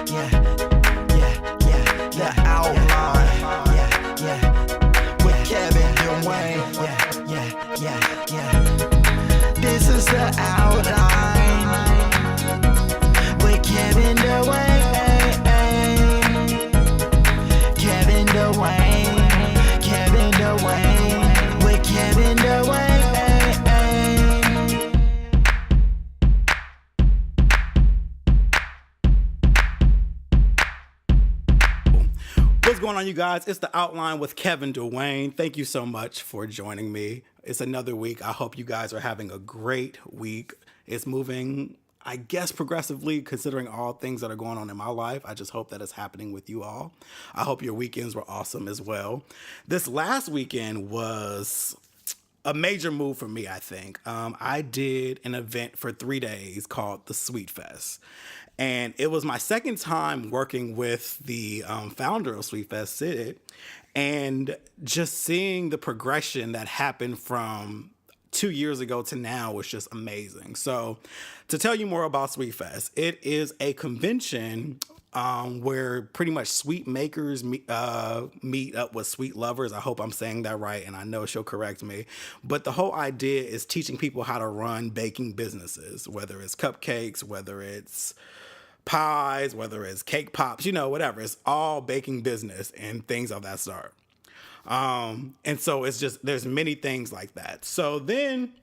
The outline. With Kevin Dwayne. This is the outline. With Kevin Dwayne. Kevin Dwayne. With Kevin Dwayne. What's going on, you guys? It's The Outline with Kevin Dwayne. Thank you so much for joining me. It's another week. I hope you guys are having a great week. It's moving, I guess, progressively, considering all things that are going on in my life. I just hope that it's happening with you all. I hope your weekends were awesome as well. This last weekend was a major move for me, I think. I did an event for 3 days called the Sweet Fest. And it was my second time working with the founder of Sweet Fest, Sid, and just seeing the progression that happened from 2 years ago to now was just amazing. So to tell you more about Sweet Fest, it is a convention where pretty much sweet makers meet up with sweet lovers. I hope I'm saying that right, and I know she'll correct me. But the whole idea is teaching people how to run baking businesses, whether it's cupcakes, whether it's pies, whether it's cake pops, whatever. It's all baking business and things of that sort. And so it's just, there's many things like that. So then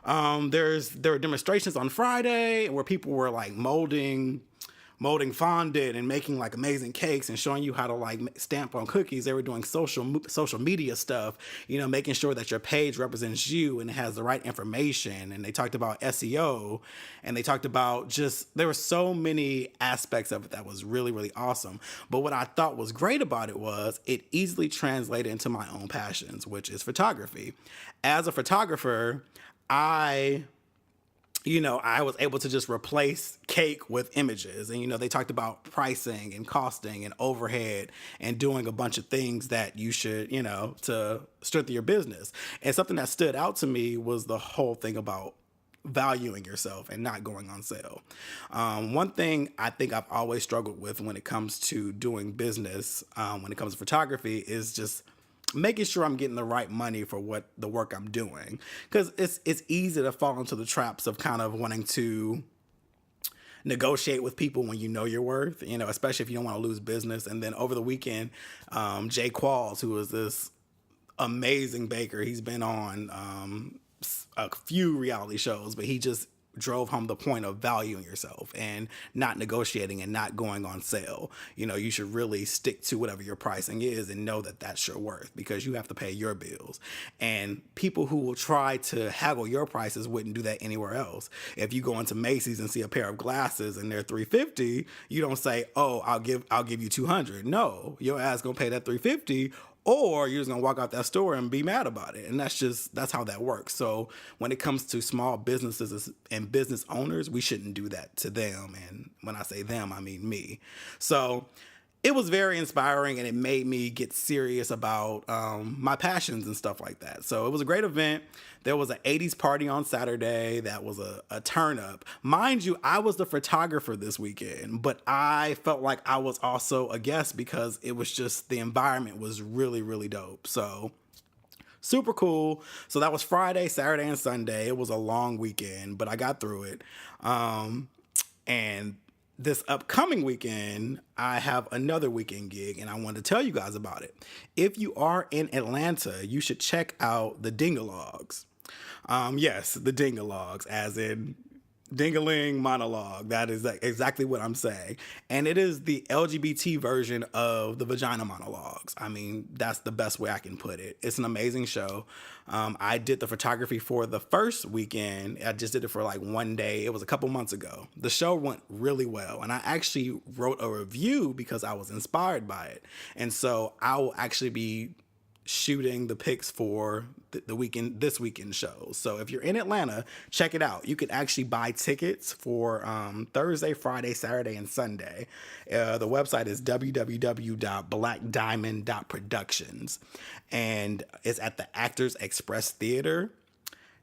there were demonstrations on Friday where people were like molding fondant and making like amazing cakes and showing you how to like stamp on cookies. They were doing social media stuff, making sure that your page represents you and it has the right information. And they talked about SEO, and they talked about there were so many aspects of it that was really, really awesome. But what I thought was great about it was it easily translated into my own passions, which is photography. As a photographer, I was able to just replace cake with images. And, they talked about pricing and costing and overhead and doing a bunch of things that you should, to strengthen your business. And something that stood out to me was the whole thing about valuing yourself and not going on sale. One thing I think I've always struggled with when it comes to doing business, when it comes to photography, is just making sure I'm getting the right money for the work I'm doing. Because it's easy to fall into the traps of kind of wanting to negotiate with people when you know your worth, especially if you don't want to lose business. And then over the weekend, Jay Qualls, who is this amazing baker, he's been on a few reality shows, but he just drove home the point of valuing yourself and not negotiating and not going on sale. You should really stick to whatever your pricing is and know that that's your worth, because you have to pay your bills. And people who will try to haggle your prices wouldn't do that anywhere else. If you go into Macy's and see a pair of glasses and they're $350, you don't say, "Oh, I'll give you $200. No, your ass gonna pay that $350. Or you're just gonna walk out that store and be mad about it. And that's how that works. So when it comes to small businesses and business owners, we shouldn't do that to them. And when I say them, I mean me. So it was very inspiring, and it made me get serious about my passions and stuff like that. So it was a great event. There was an 80s party on Saturday that was a turn up. Mind you, I was the photographer this weekend, but I felt like I was also a guest because it was just, the environment was really, really dope. So super cool. So that was Friday, Saturday, and Sunday. It was a long weekend, but I got through it. And this upcoming weekend, I have another weekend gig, and I wanted to tell you guys about it. If you are in Atlanta, you should check out the Dingalogs. Yes, the Dingalogs, as in Dingaling monologue. That is exactly what I'm saying. And it is the LGBT version of the Vagina Monologues. I mean, that's the best way I can put it. It's an amazing show. I did the photography for the first weekend. I just did it for like one day. It was a couple months ago. The show went really well. And I actually wrote a review because I was inspired by it. And so I will actually be shooting the pics for this weekend show. So if you're in Atlanta, check it out. You can actually buy tickets for Thursday, Friday, Saturday, and Sunday. The website is www.blackdiamond.productions, and it's at the Actors Express Theater.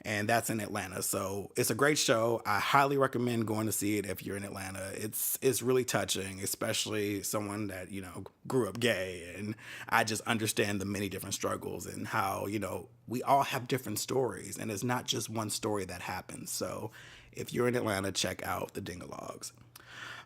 and that's in Atlanta. So it's a great show. I highly recommend going to see it if you're in Atlanta. It's really touching, especially someone that, grew up gay, and I just understand the many different struggles and how, we all have different stories, and it's not just one story that happens. So if you're in Atlanta, check out the Dingalogs.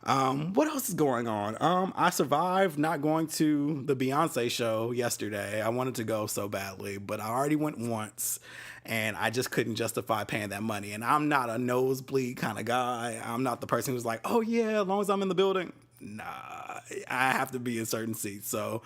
What else is going on? I survived not going to the Beyonce show yesterday. I wanted to go so badly, but I already went once, and I just couldn't justify paying that money. And I'm not a nosebleed kind of guy. I'm not the person who's like, oh yeah, as long as I'm in the building. Nah, I have to be in certain seats. So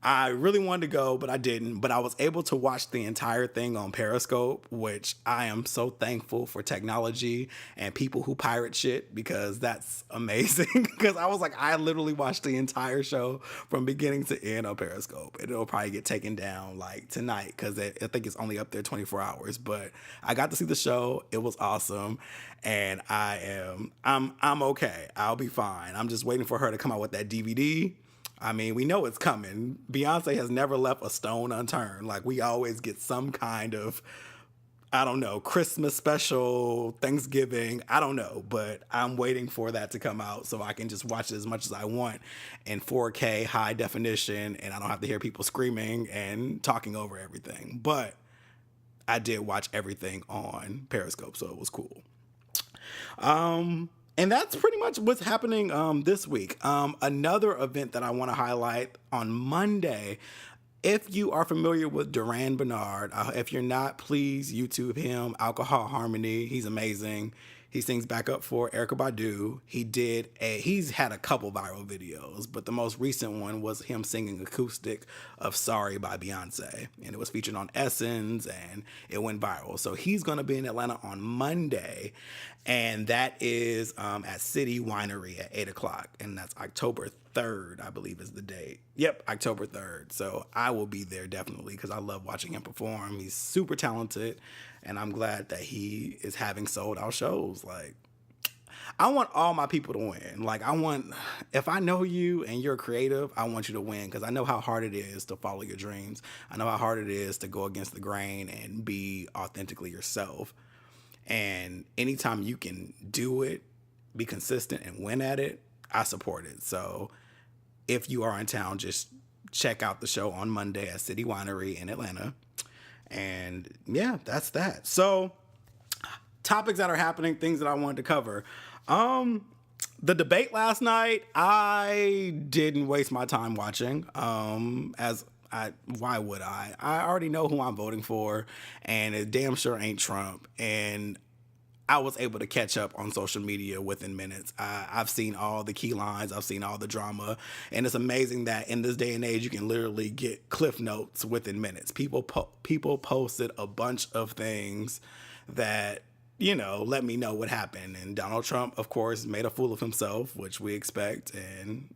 I really wanted to go, but I didn't. But I was able to watch the entire thing on Periscope, which I am so thankful for technology and people who pirate shit, because that's amazing. Because I was like, I literally watched the entire show from beginning to end on Periscope. And it'll probably get taken down like tonight, because I think it's only up there 24 hours. But I got to see the show. It was awesome. And I'm okay. I'll be fine. I'm just waiting for her to come out with that DVD. I mean, we know it's coming. Beyonce has never left a stone unturned. Like, we always get some kind of, I don't know, Christmas special, Thanksgiving, I don't know. But I'm waiting for that to come out so I can just watch it as much as I want in 4K, high definition, and I don't have to hear people screaming and talking over everything. But I did watch everything on Periscope, so it was cool. And that's pretty much what's happening this week. Another event that I want to highlight on Monday, if you are familiar with Duran Bernard, if you're not, please YouTube him, Alcohol Harmony. He's amazing. He sings backup for Erykah Badu. He's had a couple viral videos, but the most recent one was him singing acoustic of Sorry by Beyonce. And it was featured on Essence, and it went viral. So he's going to be in Atlanta on Monday, and that is at City Winery at 8 o'clock. And that's October 3rd, I believe is the date. Yep, October 3rd. So I will be there definitely, because I love watching him perform. He's super talented. And I'm glad that he is having sold out shows. Like, I want all my people to win. Like, if I know you and you're creative, I want you to win, because I know how hard it is to follow your dreams. I know how hard it is to go against the grain and be authentically yourself. And anytime you can do it, be consistent and win at it, I support it. So if you are in town, just check out the show on Monday at City Winery in Atlanta. And yeah, that's that. So topics that are happening, things that I wanted to cover. The debate last night, I didn't waste my time watching. Why would I? I already know who I'm voting for, and it damn sure ain't Trump. And I was able to catch up on social media within minutes. I've seen all the key lines. I've seen all the drama. And it's amazing that in this day and age, you can literally get cliff notes within minutes. People posted a bunch of things that, let me know what happened. And Donald Trump, of course, made a fool of himself, which we expect. And,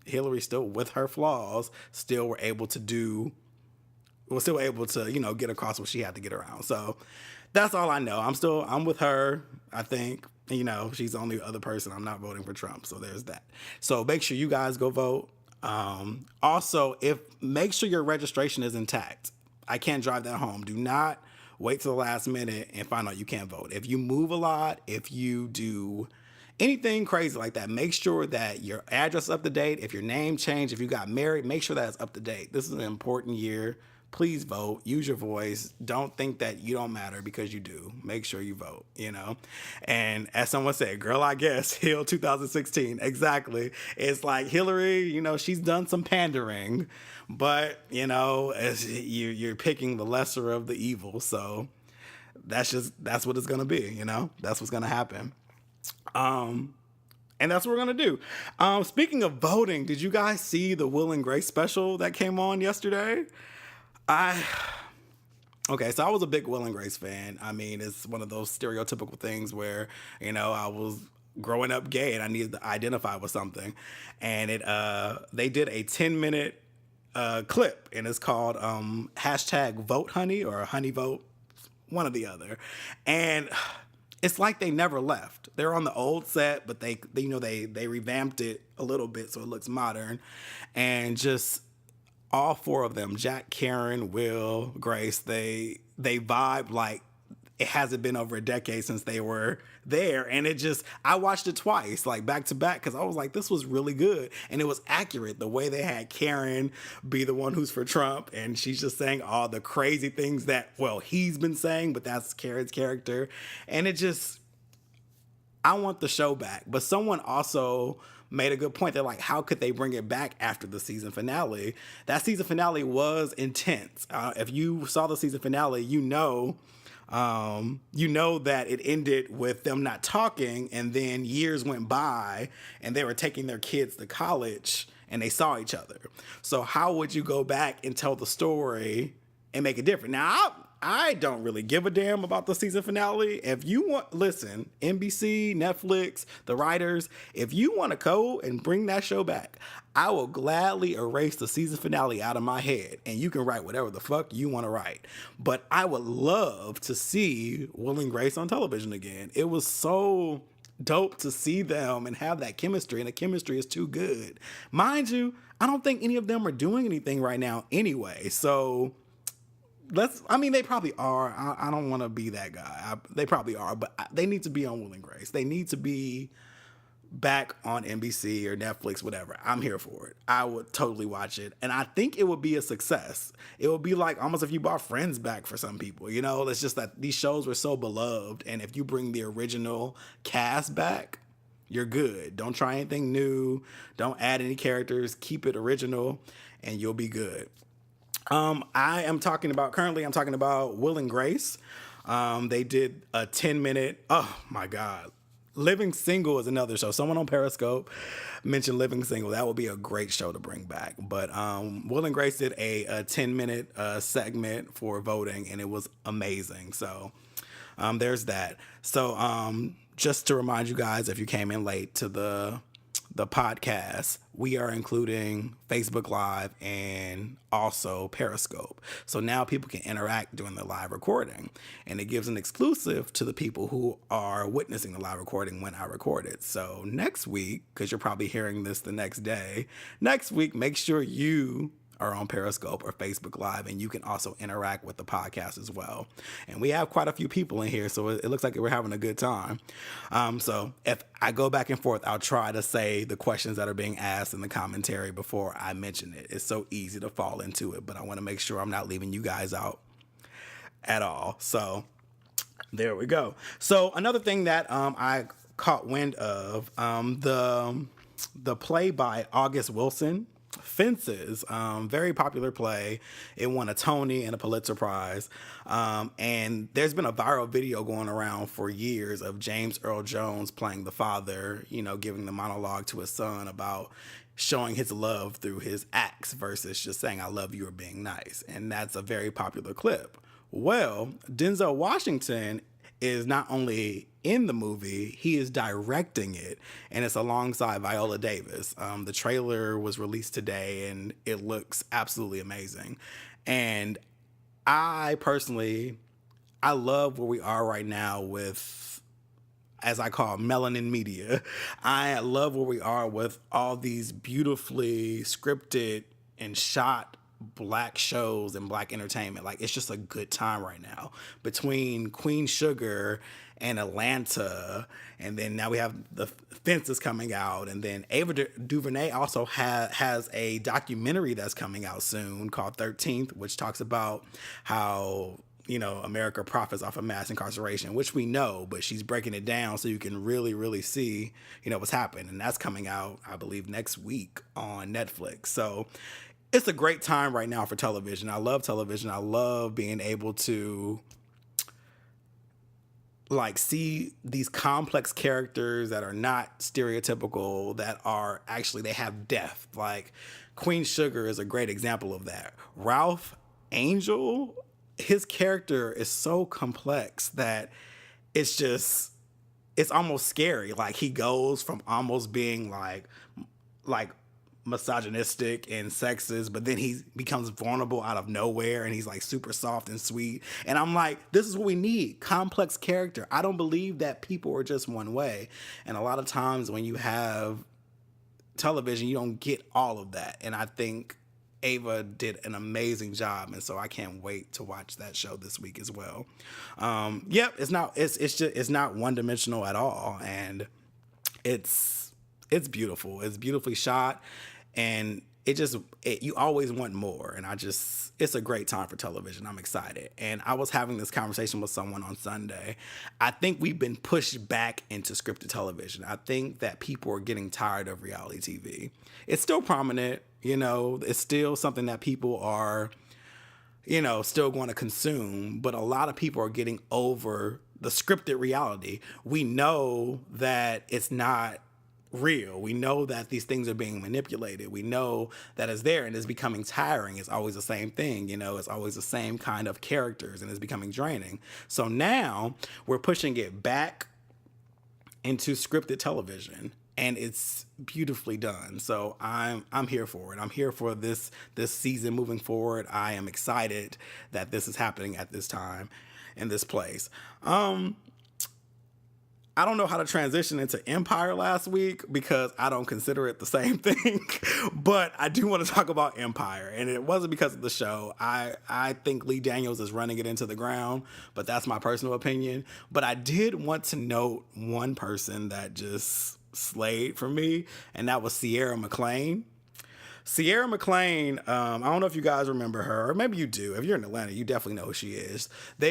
Hillary, still with her flaws, still was able to, get across what she had to get around. So that's all I know. I'm with her. I think, she's the only other person. I'm not voting for Trump. So there's that. So make sure you guys go vote. Also, make sure your registration is intact. I can't drive that home. Do not wait till the last minute and find out you can't vote. If you move a lot, if you do anything crazy like that, make sure that your address is up to date. If your name changed, if you got married, make sure that it's up to date. This is an important year. Please vote. Use your voice. Don't think that you don't matter, because you do. Make sure you vote, And as someone said, girl, I guess, Hill 2016. Exactly. It's like Hillary, she's done some pandering, but, as you're picking the lesser of the evil. So that's what it's going to be, That's what's going to happen. And that's what we're going to do. Speaking of voting, did you guys see the Will and Grace special that came on yesterday? Okay, so I was a big Will and Grace fan. I mean, it's one of those stereotypical things where, I was growing up gay and I needed to identify with something. And they did a 10-minute clip, and it's called #Vote Honey or Honey Vote, one or the other. And it's like they never left. They're on the old set, but they revamped it a little bit so it looks modern. And just all four of them, Jack, Karen, Will, Grace, they vibe like it hasn't been over a decade since they were there. And I watched it twice, like back to back, because I was like, this was really good. And it was accurate. The way they had Karen be the one who's for Trump, and she's just saying all the crazy things that, well, he's been saying, but that's Karen's character. And I want the show back. But someone also made a good point. They're like, how could they bring it back after the season finale? That season finale was intense. If you saw the season finale, you know that it ended with them not talking, and then years went by and they were taking their kids to college and they saw each other. So how would you go back and tell the story and make it different? Now, I don't really give a damn about the season finale. If you want, listen, NBC, Netflix, the writers, if you want to go and bring that show back, I will gladly erase the season finale out of my head, and you can write whatever the fuck you want to write. But I would love to see Will and Grace on television again. It was so dope to see them and have that chemistry, and the chemistry is too good. Mind you, I don't think any of them are doing anything right now anyway, so they probably are. I don't want to be that guy. They probably are, but they need to be on Will and Grace. They need to be back on NBC or Netflix, whatever. I'm here for it. I would totally watch it. And I think it would be a success. It would be like almost if you brought Friends back for some people, you know? It's just that these shows were so beloved. And if you bring the original cast back, you're good. Don't try anything new. Don't add any characters. Keep it original and you'll be good. I'm talking about Will and Grace. They did a 10-minute, oh my God. Living Single is another show. Someone on Periscope mentioned Living Single. That would be a great show to bring back. But Will and Grace did a 10-minute segment for voting, and it was amazing. So there's that. So just to remind you guys, if you came in late to the podcast, we are including Facebook Live and also Periscope. So now people can interact during the live recording, and it gives an exclusive to the people who are witnessing the live recording when I record it. So next week, because you're probably hearing this the next day, next week, make sure you are on Periscope or Facebook Live, and you can also interact with the podcast as well. And we have quite a few people in here, so it looks like we're having a good time. So if I go back and forth, I'll try to say the questions that are being asked in the commentary before I mention it. It's so easy to fall into it, but I want to make sure I'm not leaving you guys out at all. So there we go. So another thing that I caught wind of, the play by August Wilson, Fences, very popular play. It won a Tony and a Pulitzer Prize. And there's been a viral video going around for years of James Earl Jones playing the father, giving the monologue to his son about showing his love through his acts versus just saying, I love you or being nice. And that's a very popular clip. Well, Denzel Washington is not only in the movie, he is directing it, and it's alongside Viola Davis. The trailer was released today, and it looks absolutely amazing. And I love where we are right now with, as I call, melanin media. I love where we are with all these beautifully scripted and shot Black shows and Black entertainment. Like, it's just a good time right now between Queen Sugar and Atlanta, and then now we have the Fences coming out, and then Ava DuVernay also has a documentary that's coming out soon called 13th, which talks about how America profits off of mass incarceration, which we know, but she's breaking it down so you can really, really see what's happening. And that's coming out, I believe, next week on Netflix. So it's a great time right now for television. I love television. I love being able to see these complex characters that are not stereotypical, that are actually, they have depth. Like Queen Sugar is a great example of that. Ralph Angel, his character is so complex that it's almost scary. Like, he goes from almost being like misogynistic and sexist, but then he becomes vulnerable out of nowhere, and he's like super soft and sweet. And I'm like, this is what we need, complex character. I don't believe that people are just one way. And a lot of times when you have television, you don't get all of that. And I think Ava did an amazing job, and so I can't wait to watch that show this week as well. Yep, it's not one dimensional at all, and it's beautiful. It's beautifully shot, and you always want more. And it's a great time for television. I'm excited. And I was having this conversation with someone on Sunday. I think we've been pushed back into scripted television. I think that people are getting tired of reality TV. It's still prominent, it's still something that people are, still going to consume, but a lot of people are getting over the scripted reality. We know that it's not real. We know that these things are being manipulated. We know that it's there, and it's becoming tiring. It's always the same thing, it's always the same kind of characters, and it's becoming draining. So now we're pushing it back into scripted television, and it's beautifully done. So I'm here for it. I'm here for this season moving forward. I am excited that this is happening at this time in this place. I don't know how to transition into Empire last week because I don't consider it the same thing, but I do want to talk about Empire, and it wasn't because of the show. I think Lee Daniels is running it into the ground, but that's my personal opinion. But I did want to note one person that just slayed for me, and that was Sierra McLean. Sierra McLean, I don't know if you guys remember her, or maybe you do. If you're in Atlanta, you definitely know who she is.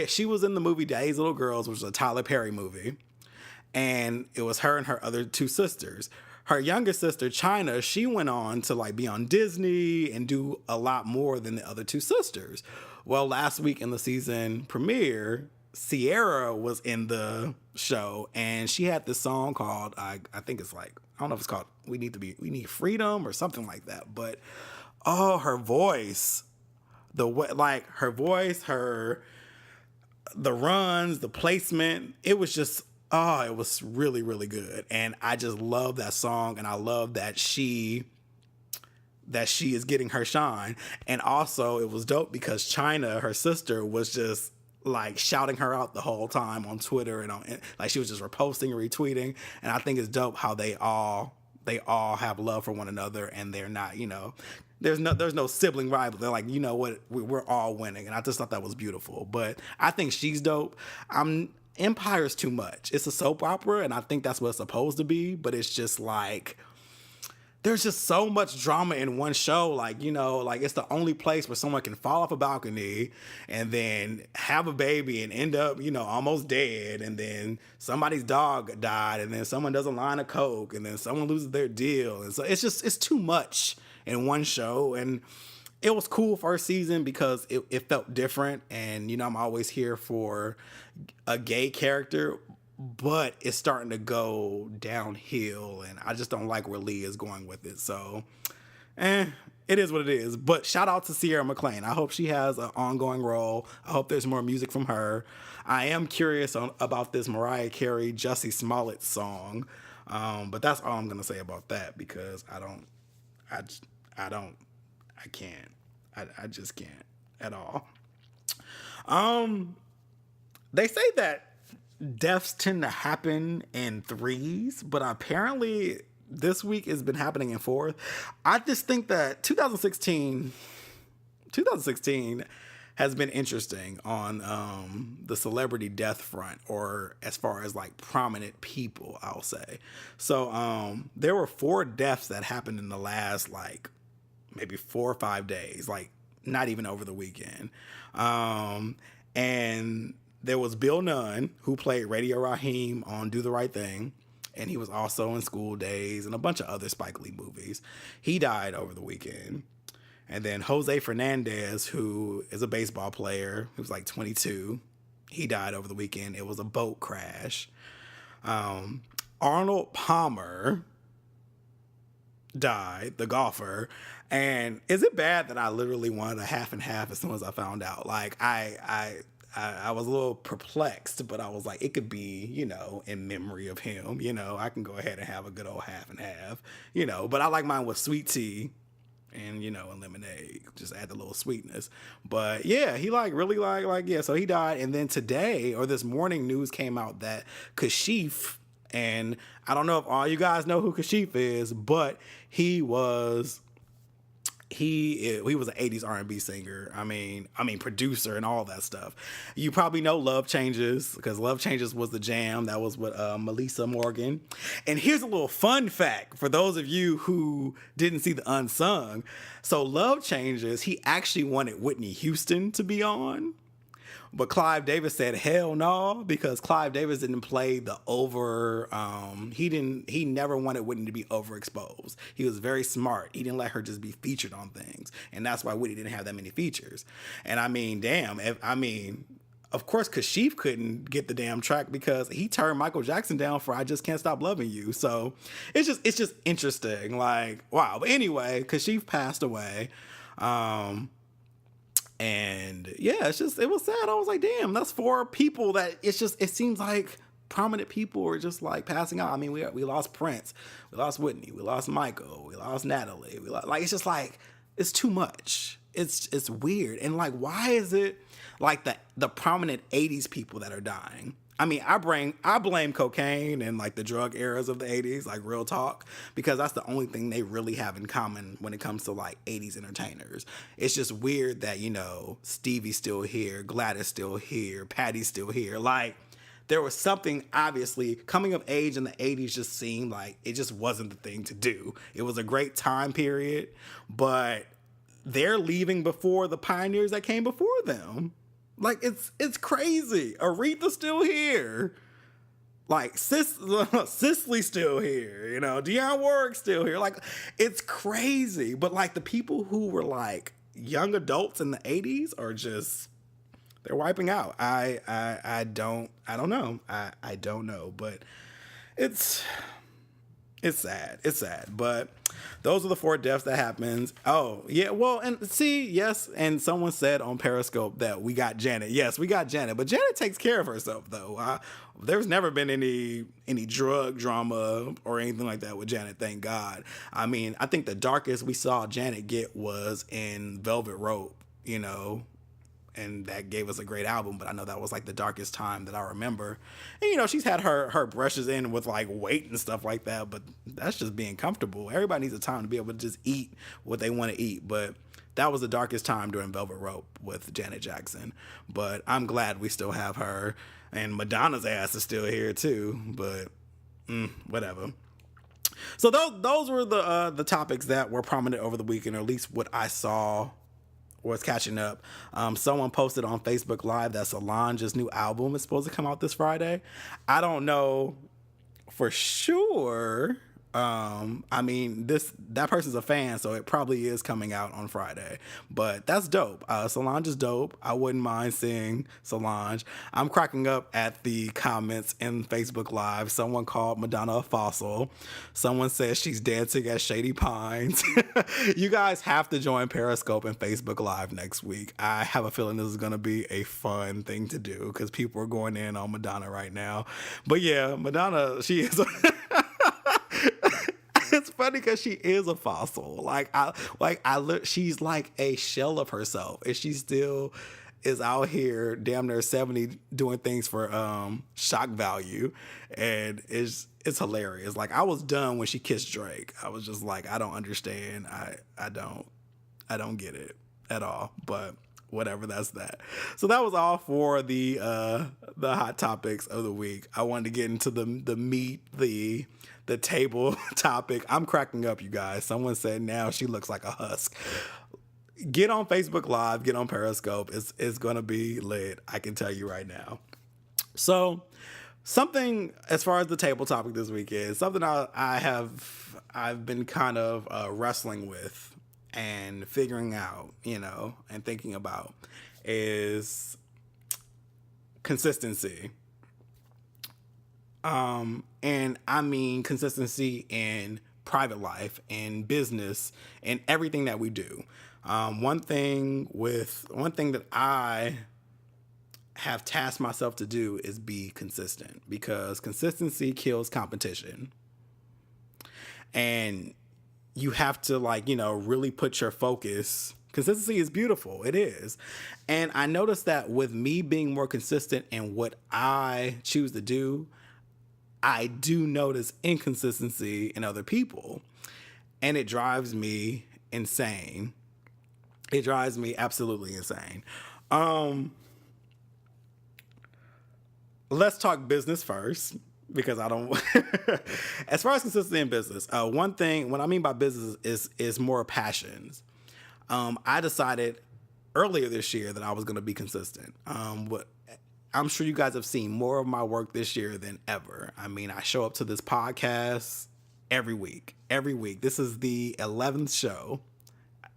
She was in the movie Daddy's Little Girls, which was a Tyler Perry movie. And it was her and her other two sisters. Her younger sister, China, she went on to be on Disney and do a lot more than the other two sisters. Well, last week in the season premiere, Sierra was in the show, and she had this song called, I think it's I don't know if it's called We Need Freedom or something like that. But her voice, the runs, the placement, it was just, it was really, really good. And I just love that song, and I love that she is getting her shine. And also it was dope because China, her sister, was just shouting her out the whole time on Twitter, and she was just reposting and retweeting. And I think it's dope how they all have love for one another, and they're not, there's no sibling rival. They're like, what, we're all winning. And I just thought that was beautiful. But I think she's dope. Empire's too much. It's a soap opera, and I think that's what it's supposed to be, but it's just there's just so much drama in one show. It's the only place where someone can fall off a balcony and then have a baby and end up, almost dead, and then somebody's dog died, and then someone does a line of coke, and then someone loses their deal. And so it's too much in one show. And it was cool first season because it felt different, and I'm always here for a gay character, but it's starting to go downhill, and I just don't like where Lee is going with it. So, it is what it is. But shout out to Sierra McLean. I hope she has an ongoing role. I hope there's more music from her. I am curious about this Mariah Carey, Jussie Smollett song, but that's all I'm gonna say about that because I just can't at all. They say that deaths tend to happen in threes, but apparently this week has been happening in fourth. I just think that 2016 has been interesting on the celebrity death front, or as far as prominent people, I'll say. So there were 4 deaths that happened in the last maybe 4 or 5 days, not even over the weekend. And there was Bill Nunn, who played Radio Raheem on Do the Right Thing, and he was also in School Days and a bunch of other Spike Lee movies. He died over the weekend. And then Jose Fernandez, who is a baseball player, who was 22, he died over the weekend. It was a boat crash. Arnold Palmer died, the golfer. And is it bad that I literally wanted a half and half as soon as I found out? I was a little perplexed, but I was like, it could be, in memory of him. I can go ahead and have a good old half and half, but I like mine with sweet tea and, and lemonade, just add the little sweetness. But yeah, he really so he died. And then today, or this morning, news came out that Kashif, and I don't know if all you guys know who Kashif is, but he was he was an 80s R&B singer. I mean producer and all that stuff. You probably know Love Changes, because Love Changes was the jam. That was with Melissa Morgan. And here's a little fun fact for those of you who didn't see the Unsung. So Love Changes, he actually wanted Whitney Houston to be on. But Clive Davis said hell no, because Clive Davis didn't play the he never wanted Whitney to be overexposed. He was very smart. He didn't let her just be featured on things. And that's why Whitney didn't have that many features. And I mean, damn, of course, Kashif couldn't get the damn track because he turned Michael Jackson down for I Just Can't Stop Loving You. So it's just interesting. Like, wow. But anyway, Kashif passed away. And yeah, it was sad. I was like, damn, that's 4 people that it seems like prominent people are just like passing out. I mean, we lost Prince, we lost Whitney, we lost Michael, we lost Natalie. It's just like, it's too much. It's weird. And like, why is it like the prominent 80s people that are dying? I mean, I blame cocaine and like the drug eras of the 80s, like real talk, because that's the only thing they really have in common when it comes to like 80s entertainers. It's just weird that, Stevie's still here, Gladys still here, Patty's still here. Like, there was something, obviously, coming of age in the 80s just seemed like it just wasn't the thing to do. It was a great time period, but they're leaving before the pioneers that came before them. Like, it's crazy. Aretha's still here. Like, Cicely's still here. Dionne Warwick's still here. Like, it's crazy. But, like, the people who were, like, young adults in the 80s are just, they're wiping out. I don't know. I don't know. But it's sad. It's sad. But those are the 4 deaths that happens. Oh, yeah. Well, and see, yes. And someone said on Periscope that we got Janet. Yes, we got Janet. But Janet takes care of herself, though. There's never been any drug drama or anything like that with Janet, thank God. I mean, I think the darkest we saw Janet get was in Velvet Rope, and that gave us a great album, but I know that was like the darkest time that I remember. And she's had her brushes in with like weight and stuff like that, but that's just being comfortable. Everybody needs a time to be able to just eat what they want to eat, but that was the darkest time during Velvet Rope with Janet Jackson. But I'm glad we still have her, and Madonna's ass is still here too, but whatever. So those were the topics that were prominent over the weekend, or at least what I saw was catching up. Someone posted on Facebook Live that Solange's new album is supposed to come out this Friday. I don't know for sure. I mean, that person's a fan, so it probably is coming out on Friday. But that's dope. Solange is dope. I wouldn't mind seeing Solange. I'm cracking up at the comments in Facebook Live. Someone called Madonna a fossil. Someone says she's dancing at Shady Pines. You guys have to join Periscope and Facebook Live next week. I have a feeling this is going to be a fun thing to do because people are going in on Madonna right now. But yeah, Madonna, she is... It's funny because she is a fossil. She's like a shell of herself, and she still is out here, damn near 70, doing things for shock value, and it's hilarious. Like, I was done when she kissed Drake. I was just like, I don't understand. I don't get it at all. But whatever, that's that. So that was all for the hot topics of the week. I wanted to get into the meat, the table topic. I'm cracking up, you guys. Someone said now she looks like a husk. Get on Facebook Live, get on Periscope. It's going to be lit. I can tell you right now. So something, as far as the table topic this week is, something I've been kind of wrestling with and figuring out, and thinking about is consistency. And I mean consistency in private life, in business, in everything that we do. One thing that I have tasked myself to do is be consistent, because consistency kills competition. And you have to really put your focus. Consistency is beautiful. It is. And I noticed that with me being more consistent in what I choose to do, I do notice inconsistency in other people, and it drives me insane. It drives me absolutely insane. Let's talk business first because I don't. As far as consistency in business, one thing, what I mean by business is more passions. I decided earlier this year that I was going to be consistent. I'm sure you guys have seen more of my work this year than ever. I mean, I show up to this podcast every week. Every week. This is the 11th show.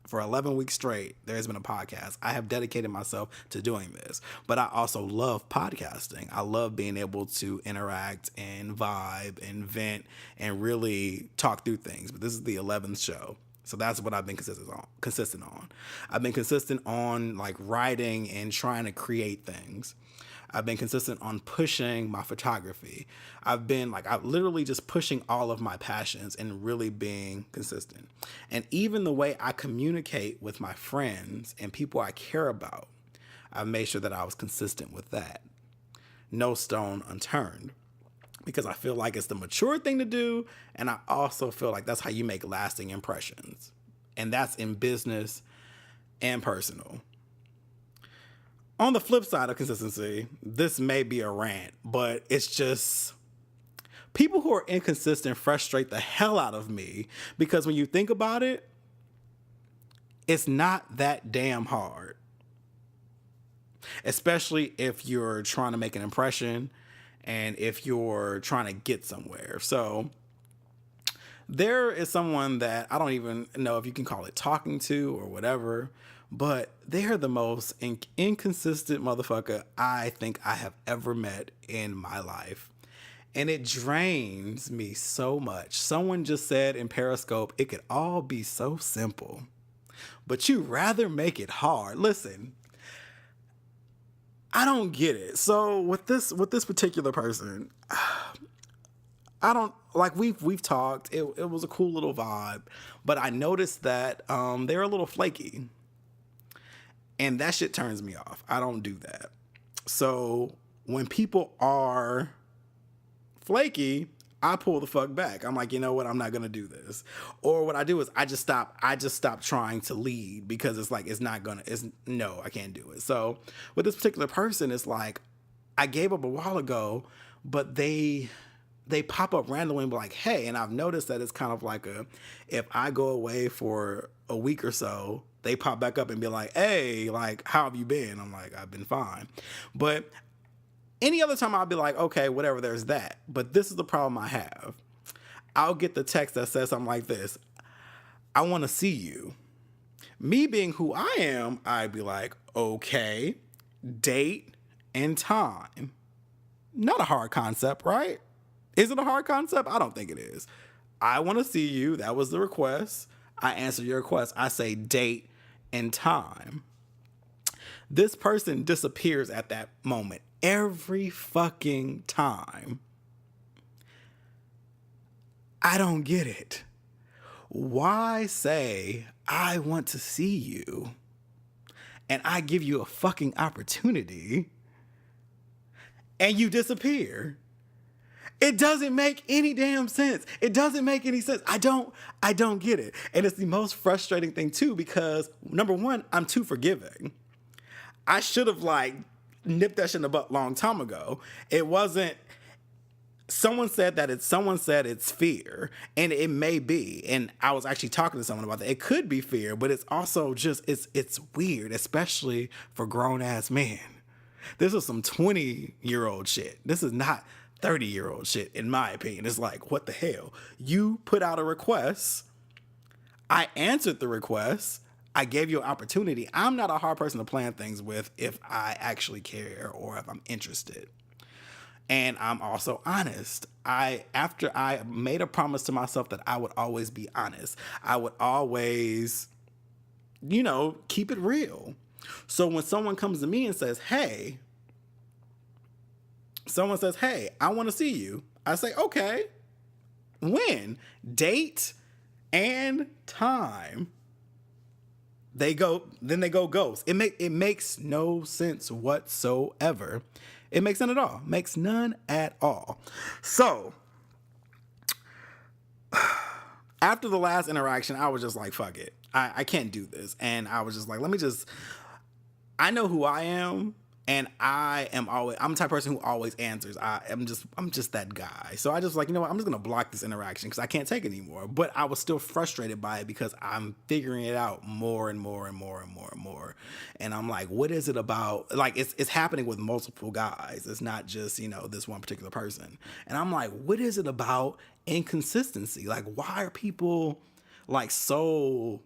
For 11 weeks straight, there's been a podcast. I have dedicated myself to doing this, but I also love podcasting. I love being able to interact and vibe and vent and really talk through things. But this is the 11th show. So that's what I've been consistent on. I've been consistent on like writing and trying to create things. I've been consistent on pushing my photography. I've literally just pushing all of my passions and really being consistent. And even the way I communicate with my friends and people I care about, I've made sure that I was consistent with that. No stone unturned. Because I feel like it's the mature thing to do. And I also feel like that's how you make lasting impressions. And that's in business and personal. On the flip side of consistency, this may be a rant, but it's just people who are inconsistent frustrate the hell out of me because when you think about it, it's not that damn hard. Especially if you're trying to make an impression and if you're trying to get somewhere. So there is someone that I don't even know if you can call it talking to or whatever, but they're the most inconsistent motherfucker I think I have ever met in my life. And it drains me so much. Someone just said in Periscope, it could all be so simple, but you rather make it hard. Listen, I don't get it. So with this particular person, I don't like we've talked. It was a cool little vibe, but I noticed that they're a little flaky. And that shit turns me off. I don't do that. So when people are flaky, I pull the fuck back. I'm like, you know what? I'm not going to do this. Or what I do is I just stop trying to lead because it's like, no, I can't do it. So with this particular person, it's like, I gave up a while ago, but they pop up randomly and be like, hey, and I've noticed that it's kind of like if I go away for a week or so, they pop back up and be like, hey, like, how have you been? I'm like, I've been fine. But any other time I'll be like, okay, whatever, there's that. But this is the problem I have. I'll get the text that says something like this. I want to see you. Me being who I am, I'd be like, okay, date and time. Not a hard concept, right? Is it a hard concept? I don't think it is. I want to see you. That was the request. I answer your request. I say date and time. This person disappears at that moment every fucking time. I don't get it. Why say, I want to see you, and I give you a fucking opportunity, and you disappear? It doesn't make any damn sense. It doesn't make any sense. I don't get it. And it's the most frustrating thing too, because number one, I'm too forgiving. I should have nipped that shit in the butt long time ago. It wasn't, someone said it's fear, and it may be. And I was actually talking to someone about that. It could be fear, but it's also just, it's weird, especially for grown ass men. This is some 20-year-old shit. This is not 30-year-old shit, in my opinion. It's like, what the hell? You put out a request. I answered the request. I gave you an opportunity. I'm not a hard person to plan things with if I actually care or if I'm interested. And I'm also honest. After I made a promise to myself that I would always be honest. I would always, keep it real. So when someone comes to me and says, hey, I want to see you, I say, okay. When? Date and time. They go ghost. It makes no sense whatsoever. It makes none at all. Makes none at all. So after the last interaction, I was just like, fuck it. I can't do this. And I was just like, I know who I am. And I'm the type of person who always answers. I'm just that guy. So I just like, you know what? I'm just going to block this interaction because I can't take it anymore. But I was still frustrated by it because I'm figuring it out more and more and more and more and more. And I'm like, what is it about? Like, it's happening with multiple guys. It's not just, this one particular person. And I'm like, what is it about inconsistency? Like, why are people like so...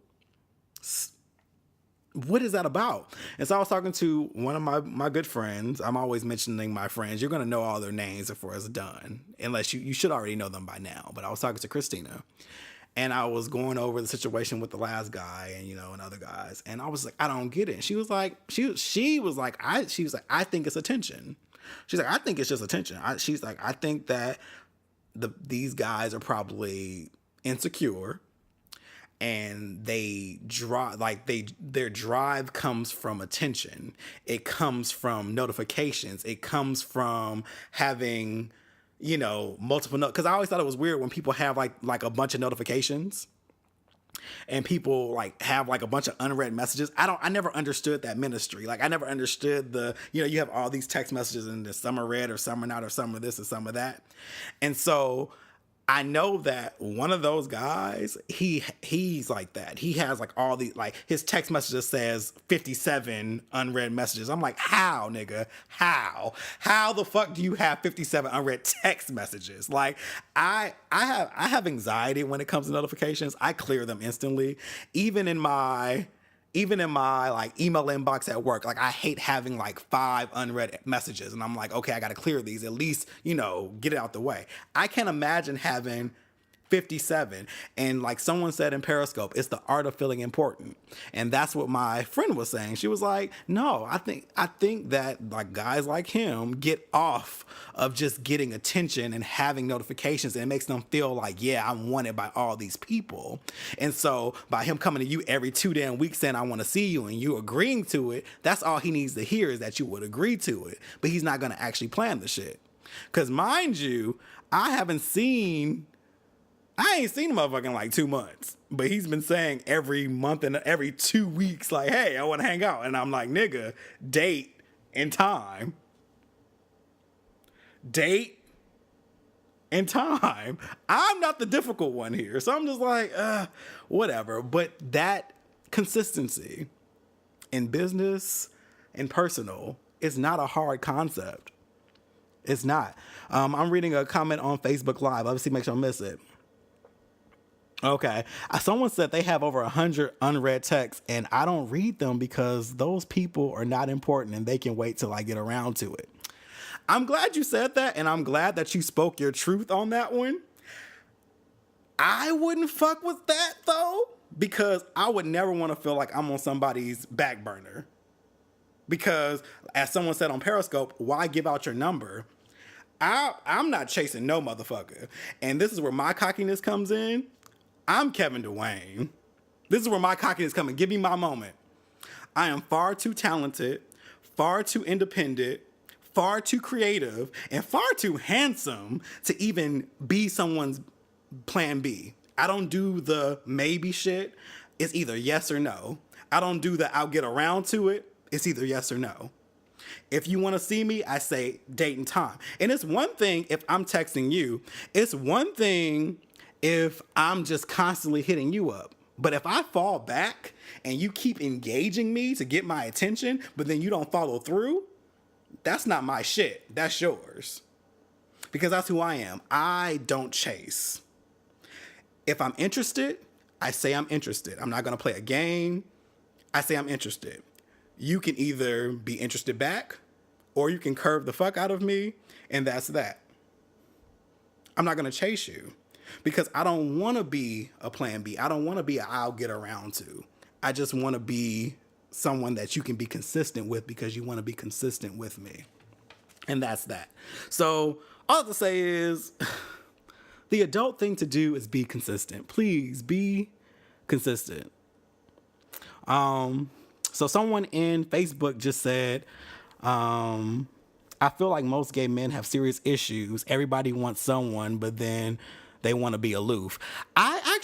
What is that about? And so I was talking to one of my good friends. I'm always mentioning my friends. You're going to know all their names before it's done, unless you should already know them by now. But I was talking to Christina, and I was going over the situation with the last guy and, and other guys. And I was like, I don't get it. And she was like, I think it's attention. She's like, I think it's just attention. She's like, I think that these guys are probably insecure. And their drive comes from attention. It comes from notifications. It comes from having, multiple because I always thought it was weird when people have like a bunch of notifications and people like have like a bunch of unread messages. I never understood that ministry. Like I never understood you have all these text messages and some are read or some are not or some are this or some are that. And so I know that one of those guys, he's like that. He has like all these, like his text messages says 57 unread messages. I'm like, how, nigga? How the fuck do you have 57 unread text messages? Like I have anxiety when it comes to notifications. I clear them instantly. Even in my like email inbox at work, like I hate having like 5 unread messages and I'm like, okay, I got to clear these, at least, get it out the way. I can't imagine having 57. And like someone said in Periscope, it's the art of feeling important. And that's what my friend was saying. She was like, no, I think that like guys like him get off of just getting attention and having notifications, and it makes them feel like, yeah, I'm wanted by all these people. And so by him coming to you every 2 damn weeks saying, I want to see you, and you agreeing to it, that's all he needs to hear is that you would agree to it. But he's not going to actually plan the shit. Because mind you, I ain't seen him motherfucking in like 2 months, but he's been saying every month and every 2 weeks, like, hey, I want to hang out. And I'm like, nigga, date and time. Date and time. I'm not the difficult one here. So I'm just like, whatever. But that consistency in business and personal is not a hard concept. It's not. I'm reading a comment on Facebook Live. Let's see, make sure I miss it. Okay. Someone said they have over 100 unread texts, and I don't read them because those people are not important and they can wait till I get around to it. I'm glad you said that, and I'm glad that you spoke your truth on that one. I wouldn't fuck with that, though, because I would never want to feel like I'm on somebody's back burner. Because, as someone said on Periscope, why give out your number? I'm not chasing no motherfucker. And this is where my cockiness comes in. I'm Kevin Dwayne. This is where my cockiness comes in. Give me my moment. I am far too talented, far too independent, far too creative, and far too handsome to even be someone's plan B. I don't do the maybe shit. It's either yes or no. I don't do the I'll get around to it. It's either yes or no. If you want to see me, I say date and time. And it's one thing if I'm texting you. It's one thing if I'm just constantly hitting you up. But if I fall back and you keep engaging me to get my attention, but then you don't follow through, that's not my shit. That's yours. Because that's who I am. I don't chase. If I'm interested, I say I'm interested. I'm not going to play a game. I say I'm interested. You can either be interested back or you can curve the fuck out of me, and that's that. I'm not going to chase you because I don't want to be a plan B. I don't want to be a I'll get around to. I just want to be someone that you can be consistent with because you want to be consistent with me. And that's that. So all I have to say is the adult thing to do is be consistent. Please be consistent. So someone in Facebook just said, I feel like most gay men have serious issues. Everybody wants someone, but then they want to be aloof. I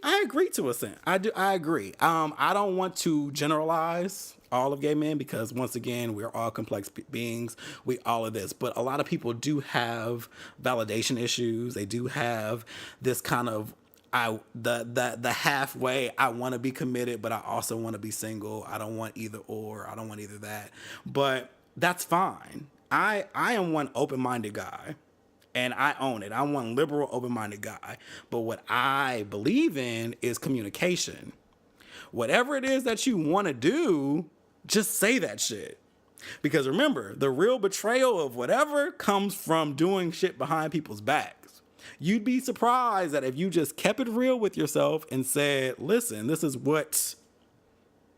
I agree to a sense. I agree. I don't want to generalize all of gay men because once again, we're all complex beings. We all of this, but a lot of people do have validation issues. They do have this kind of the halfway. I want to be committed, but I also want to be single. I don't want either or. I don't want either that. But that's fine. I am one open-minded guy. And I own it. I'm one liberal, open-minded guy. But what I believe in is communication. Whatever it is that you want to do, just say that shit. Because remember, the real betrayal of whatever comes from doing shit behind people's backs. You'd be surprised that if you just kept it real with yourself and said, listen, this is what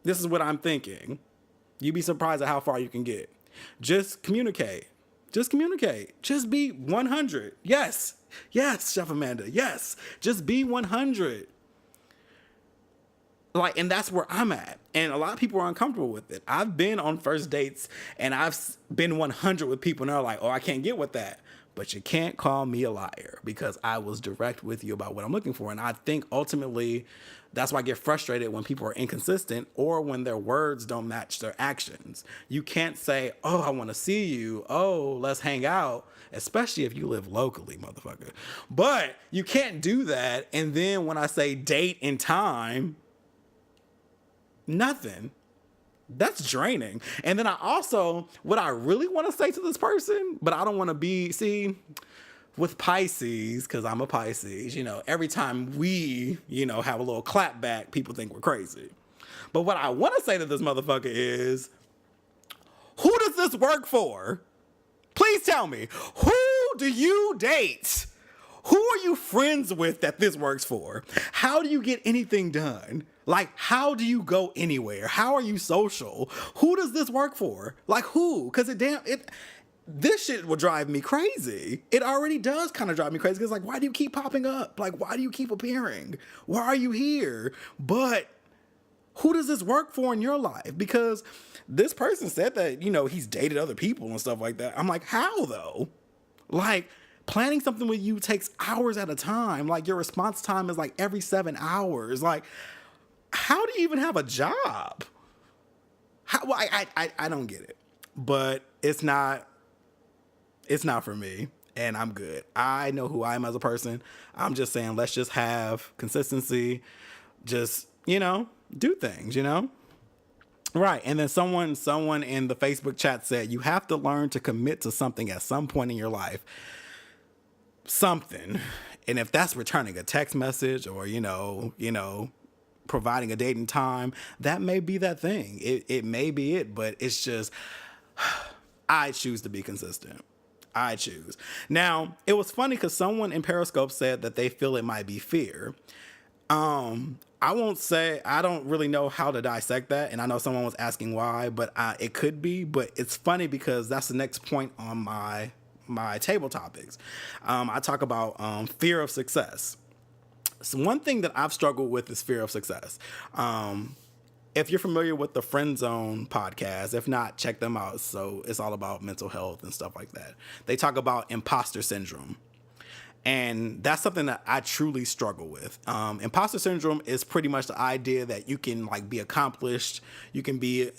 I'm thinking. You'd be surprised at how far you can get. Just communicate. Just communicate. Just be 100. Yes. Yes, Chef Amanda. Yes. Just be 100. Like, and that's where I'm at. And a lot of people are uncomfortable with it. I've been on first dates and I've been 100 with people and they're like, oh, I can't get with that. But you can't call me a liar because I was direct with you about what I'm looking for. And I think ultimately that's why I get frustrated when people are inconsistent or when their words don't match their actions. You can't say, oh, I want to see you. Oh, let's hang out, especially if you live locally, motherfucker. But you can't do that. And then when I say date and time, nothing. That's draining. And then I also, what I really want to say to this person, but I don't want to be, see, with Pisces, because I'm a Pisces, every time we, have a little clap back, people think we're crazy. But what I want to say to this motherfucker is, who does this work for? Please tell me, who do you date? Who are you friends with that this works for? How do you get anything done? Like, how do you go anywhere? How are you social? Who does this work for? Like, who? Because this shit will drive me crazy. It already does kind of drive me crazy. Because, like, why do you keep popping up? Like, why do you keep appearing? Why are you here? But who does this work for in your life? Because this person said that, he's dated other people and stuff like that. I'm like, how though? Like, planning something with you takes hours at a time. Like, your response time is like every 7 hours. Like, how do you even have a job? I don't get it. But it's not for me, and I'm good. I know who I am as a person. I'm just saying, let's just have consistency. Just, do things, Right. And then someone in the Facebook chat said, you have to learn to commit to something at some point in your life. Something. And if that's returning a text message or, providing a date and time, that may be that thing. It may be it, but it's just, I choose to be consistent. I choose. Now, it was funny because someone in Periscope said that they feel it might be fear. I won't say, I don't really know how to dissect that. And I know someone was asking why, but it could be, but it's funny because that's the next point on my table topics. I talk about fear of success. So one thing that I've struggled with is fear of success. If you're familiar with the Friend Zone podcast, if not, check them out. So it's all about mental health and stuff like that. They talk about imposter syndrome. And that's something that I truly struggle with. Imposter syndrome is pretty much the idea that you can be accomplished. You can be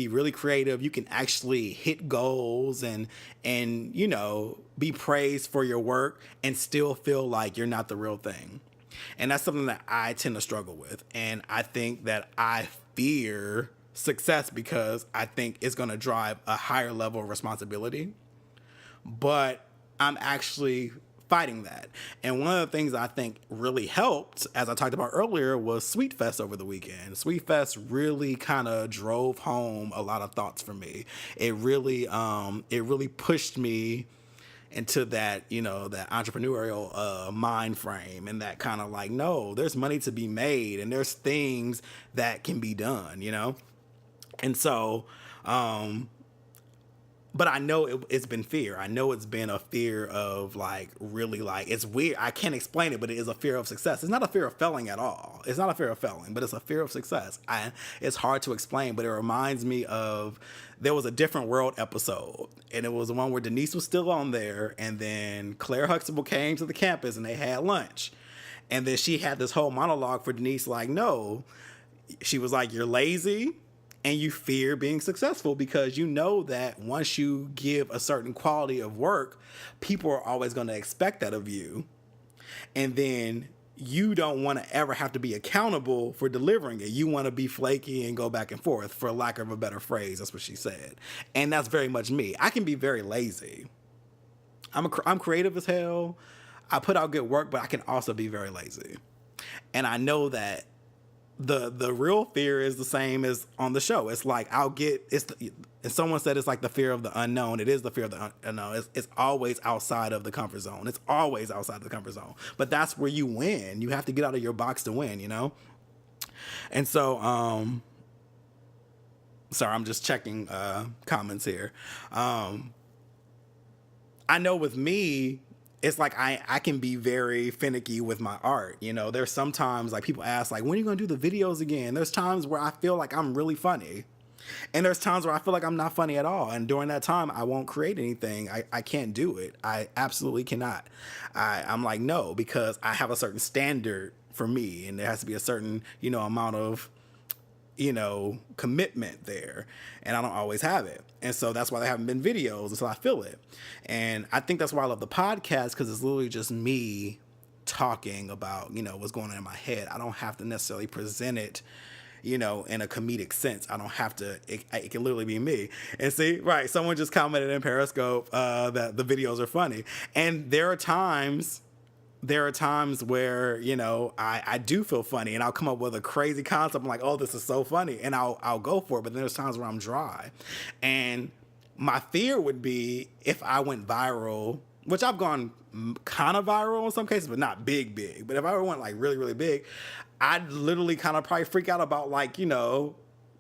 really creative. You can actually hit goals and be praised for your work and still feel like you're not the real thing. And that's something that I tend to struggle with. And I think that I fear success because I think it's going to drive a higher level of responsibility. But I'm actually fighting that. And one of the things I think really helped, as I talked about earlier, was Sweet Fest over the weekend. Sweet Fest really kind of drove home a lot of thoughts for me. It really pushed me into that, that entrepreneurial mind frame and that kind of like, no, there's money to be made and there's things that can be done, And so, but I know it's been fear. I know it's been a fear of it's weird. I can't explain it, but it is a fear of success. It's not a fear of failing at all. It's not a fear of failing, but it's a fear of success. It's hard to explain, but it reminds me of, there was a Different World episode, and it was the one where Denise was still on there, and then Claire Huxtable came to the campus and they had lunch. And then she had this whole monologue for Denise, like, no, she was like, you're lazy and you fear being successful because you know that once you give a certain quality of work, people are always going to expect that of you. And then you don't want to ever have to be accountable for delivering it. You want to be flaky and go back and forth, for lack of a better phrase. That's what she said. And that's very much me. I can be very lazy. I'm creative as hell. I put out good work, but I can also be very lazy. And I know that the real fear is the same as on the show. It's like and someone said it's like the fear of the unknown. It is the fear of the unknown. It's always outside of the comfort zone. It's always outside of the comfort zone. But that's where you win. You have to get out of your box to win, you know? And so, sorry, I'm just checking comments here. I know with me, it's like I can be very finicky with my art. You know, there's sometimes like people ask like, when are you going to do the videos again? There's times where I feel like I'm really funny. And there's times where I feel like I'm not funny at all. And during that time, I won't create anything. I can't do it. I absolutely cannot. I'm like, no, because I have a certain standard for me. And there has to be a certain, amount of, commitment there. And I don't always have it. And so that's why there haven't been videos until I feel it. And I think that's why I love the podcast, because it's literally just me talking about, what's going on in my head. I don't have to necessarily present it, in a comedic sense. I don't have to, it can literally be me. And see, right, someone just commented in Periscope that the videos are funny. And there are times where, I do feel funny and I'll come up with a crazy concept. I'm like, oh, this is so funny. And I'll go for it. But then there's times where I'm dry. And my fear would be if I went viral, which I've gone kind of viral in some cases, but not big. But if I went like really, really big, I'd literally kind of probably freak out about like,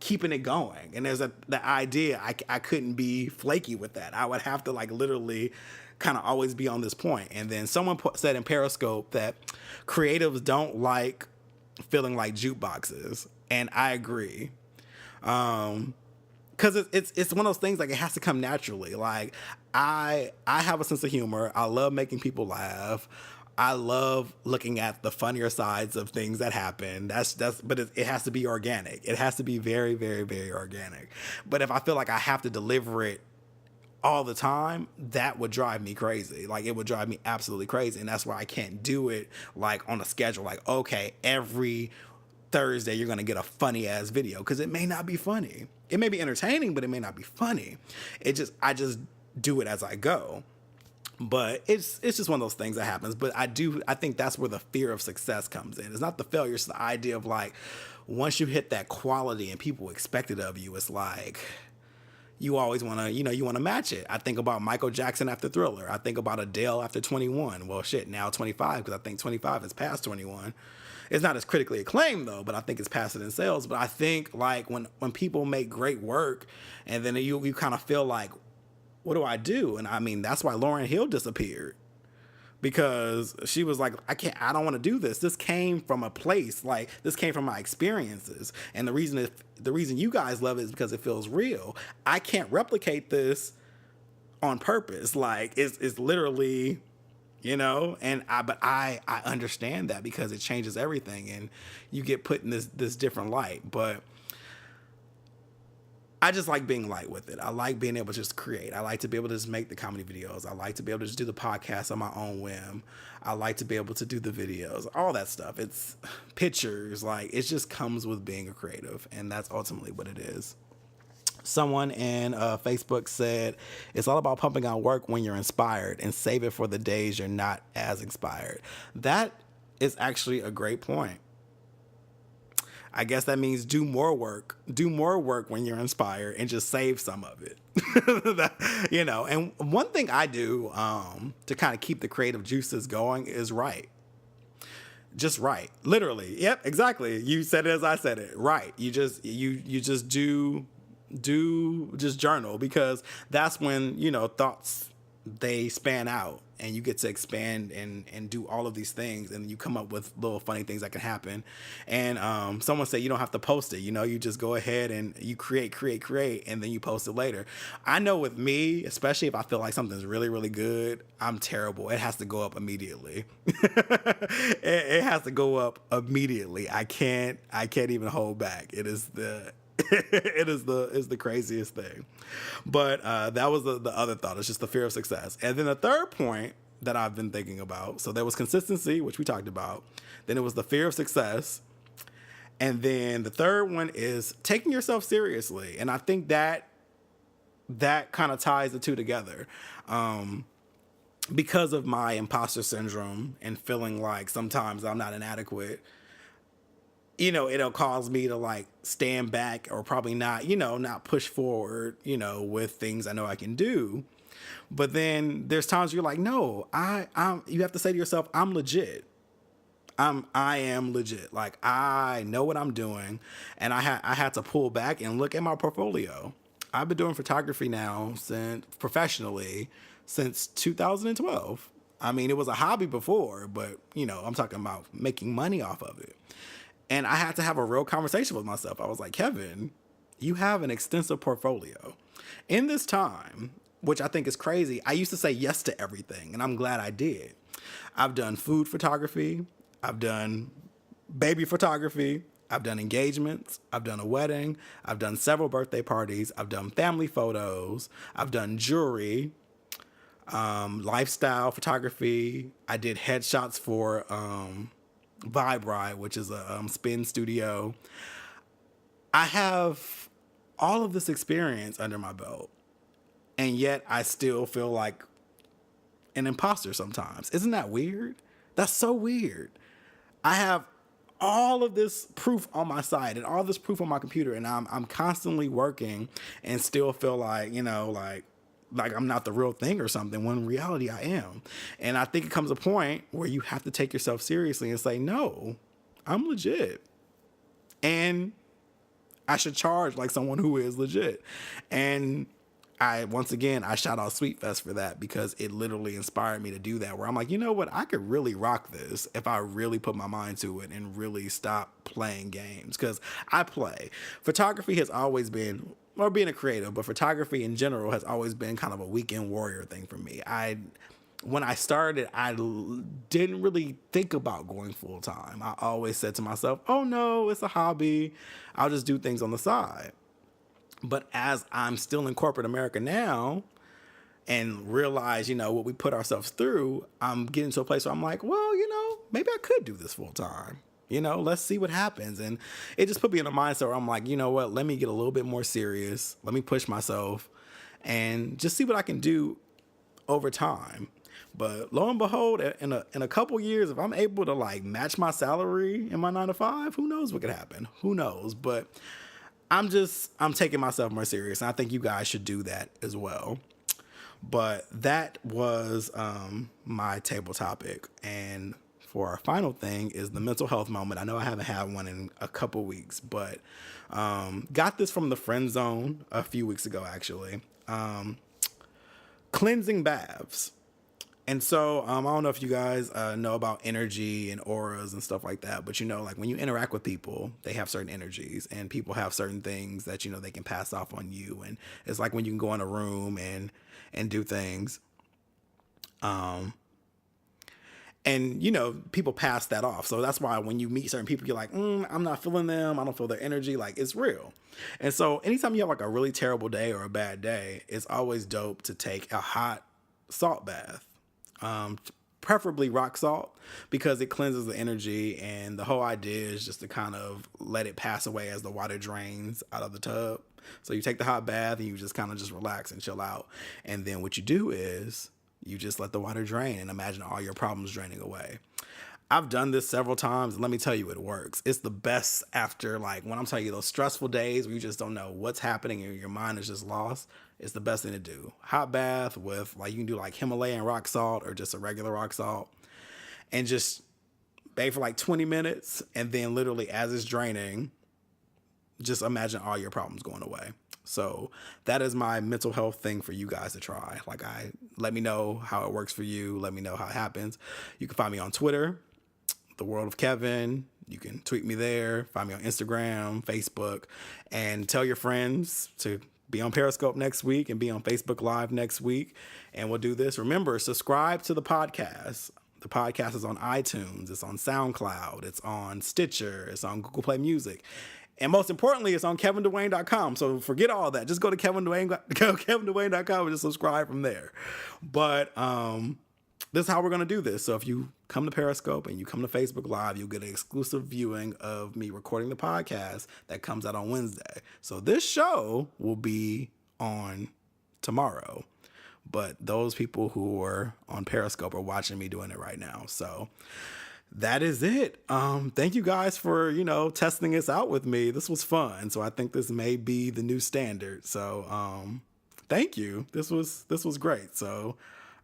keeping it going. And there's the idea I couldn't be flaky with that. I would have to like literally kind of always be on this point. And then someone said in Periscope that creatives don't like feeling like jukeboxes. And I agree. Because it's one of those things, like, it has to come naturally. Like, I have a sense of humor. I love making people laugh. I love looking at the funnier sides of things that happen. But it has to be organic. It has to be very, very, very organic. But if I feel like I have to deliver it all the time, that would drive me crazy. Like, it would drive me absolutely crazy. And that's why I can't do it like on a schedule. Like, okay, every Thursday you're gonna get a funny ass video, because it may not be funny. It may be entertaining, but it may not be funny. I just do it as I go. But it's just one of those things that happens. But I think that's where the fear of success comes in. It's not the failure, it's the idea of like, once you hit that quality and people expect it of you, it's like you always want to, you want to match it. I think about Michael Jackson after Thriller. I think about Adele after 21. Well, shit, now 25, because I think 25 is past 21. It's not as critically acclaimed, though, but I think it's past it in sales. But I think, like, when people make great work, and then you kind of feel like, what do I do? And I mean, that's why Lauryn Hill disappeared. Because she was like, I don't want to do this. This came from a place, like, this came from my experiences. And the reason you guys love it is because it feels real. I can't replicate this on purpose. Like, it's literally, but I understand that, because it changes everything and you get put in this different light. But I just like being light with it. I like being able to just create. I like to be able to just make the comedy videos. I like to be able to just do the podcast on my own whim. I like to be able to do the videos, all that stuff. It's pictures. Like, it just comes with being a creative, and that's ultimately what it is. Someone in Facebook said, it's all about pumping out work when you're inspired and save it for the days you're not as inspired. That is actually a great point. I guess that means do more work when you're inspired, and just save some of it. And one thing I do to kind of keep the creative juices going is write. Just write. Literally. Yep, exactly. You said it as I said it. Right. You just journal, because that's when, thoughts, they span out and you get to expand and do all of these things, and you come up with little funny things that can happen. And someone said you don't have to post it, you just go ahead and you create, and then you post it later. I know with me, especially if I feel like something's really, really good, I'm terrible. It has to go up immediately. It has to go up immediately. I can't even hold back. It is the craziest thing. But that was the other thought. It's just the fear of success. And then the third point that I've been thinking about, so there was consistency, which we talked about. Then it was the fear of success. And then the third one is taking yourself seriously. And I think that kind of ties the two together. Because of my imposter syndrome and feeling like sometimes I'm not inadequate, it'll cause me to like stand back or probably not, not push forward, with things I know I can do. But then there's times you're like, no, you have to say to yourself, I'm legit. I am legit. Like, I know what I'm doing. And I had to pull back and look at my portfolio. I've been doing photography now professionally since 2012. I mean, it was a hobby before, but I'm talking about making money off of it. And I had to have a real conversation with myself. I was like, Kevin, you have an extensive portfolio. In this time, which I think is crazy, I used to say yes to everything, and I'm glad I did. I've done food photography. I've done baby photography. I've done engagements. I've done a wedding. I've done several birthday parties. I've done family photos. I've done jewelry, lifestyle photography. I did headshots for Vibe Ride, which is a spin studio. I have all of this experience under my belt, and yet I still feel like an imposter sometimes. Isn't that weird? That's so weird. I have all of this proof on my side and all this proof on my computer, and I'm constantly working and still feel like, like I'm not the real thing or something, when in reality I am. And I think it comes a point where you have to take yourself seriously and say, no, I'm legit. And I should charge like someone who is legit. And once again, I shout out Sweet Fest for that, because it literally inspired me to do that, where I'm like, you know what? I could really rock this if I really put my mind to it and really stop playing games. Because I play. Photography has always been, or being a creative, but photography in general has always been kind of a weekend warrior thing for me. When I started, I didn't really think about going full time. I always said to myself, oh no, it's a hobby. I'll just do things on the side. But as I'm still in corporate America now and realize, what we put ourselves through, I'm getting to a place where I'm like, well, maybe I could do this full time. Let's see what happens. And it just put me in a mindset where I'm like, you know what, let me get a little bit more serious. Let me push myself and just see what I can do over time. But lo and behold, in a couple years, if I'm able to like match my salary in my 9-to-5, who knows what could happen? Who knows? But I'm taking myself more serious, and I think you guys should do that as well. But that was my table topic. And for our final thing is the mental health moment. I know I haven't had one in a couple weeks, but got this from the Friend Zone a few weeks ago, actually. Cleansing baths. And so I don't know if you guys know about energy and auras and stuff like that, but like when you interact with people, they have certain energies, and people have certain things that they can pass off on you. And it's like when you can go in a room and do things, and people pass that off. So that's why when you meet certain people, you're like, I'm not feeling them. I don't feel their energy. Like, it's real. And so anytime you have like a really terrible day or a bad day, it's always dope to take a hot salt bath. Preferably rock salt, because it cleanses the energy, and the whole idea is just to kind of let it pass away as the water drains out of the tub. So you take the hot bath and you just kind of just relax and chill out. And then what you do is you just let the water drain and imagine all your problems draining away. I've done this several times, and let me tell you, it works. It's the best after, like, when I'm telling you those stressful days where you just don't know what's happening and your mind is just lost. It's the best thing to do. Hot bath with, like, you can do like Himalayan rock salt or just a regular rock salt, and just bathe for like 20 minutes. And then literally as it's draining, just imagine all your problems going away. So that is my mental health thing for you guys to try. Like, let me know how it works for you. Let me know how it happens. You can find me on Twitter, The World of Kevin. You can tweet me there. Find me on Instagram, Facebook, and tell your friends to be on Periscope next week and be on Facebook Live next week. And we'll do this. Remember, subscribe to the podcast. The podcast is on iTunes. It's on SoundCloud. It's on Stitcher. It's on Google Play Music. And most importantly, it's on KevinDwayne.com. So forget all that. Just go to KevinDwayne.com and just subscribe from there. But this is how we're going to do this. So if you come to Periscope and you come to Facebook Live, you'll get an exclusive viewing of me recording the podcast that comes out on Wednesday. So this show will be on tomorrow. But those people who are on Periscope are watching me doing it right now. So that is it. Thank you guys for, testing this out with me. This was fun. So I think this may be the new standard. So thank you. This was great. So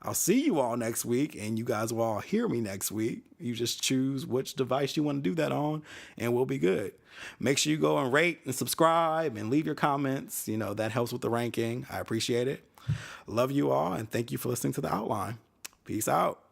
I'll see you all next week, and you guys will all hear me next week. You just choose which device you want to do that on, and we'll be good. Make sure you go and rate and subscribe and leave your comments. That helps with the ranking. I appreciate it. Love you all, and thank you for listening to The Outline. Peace out.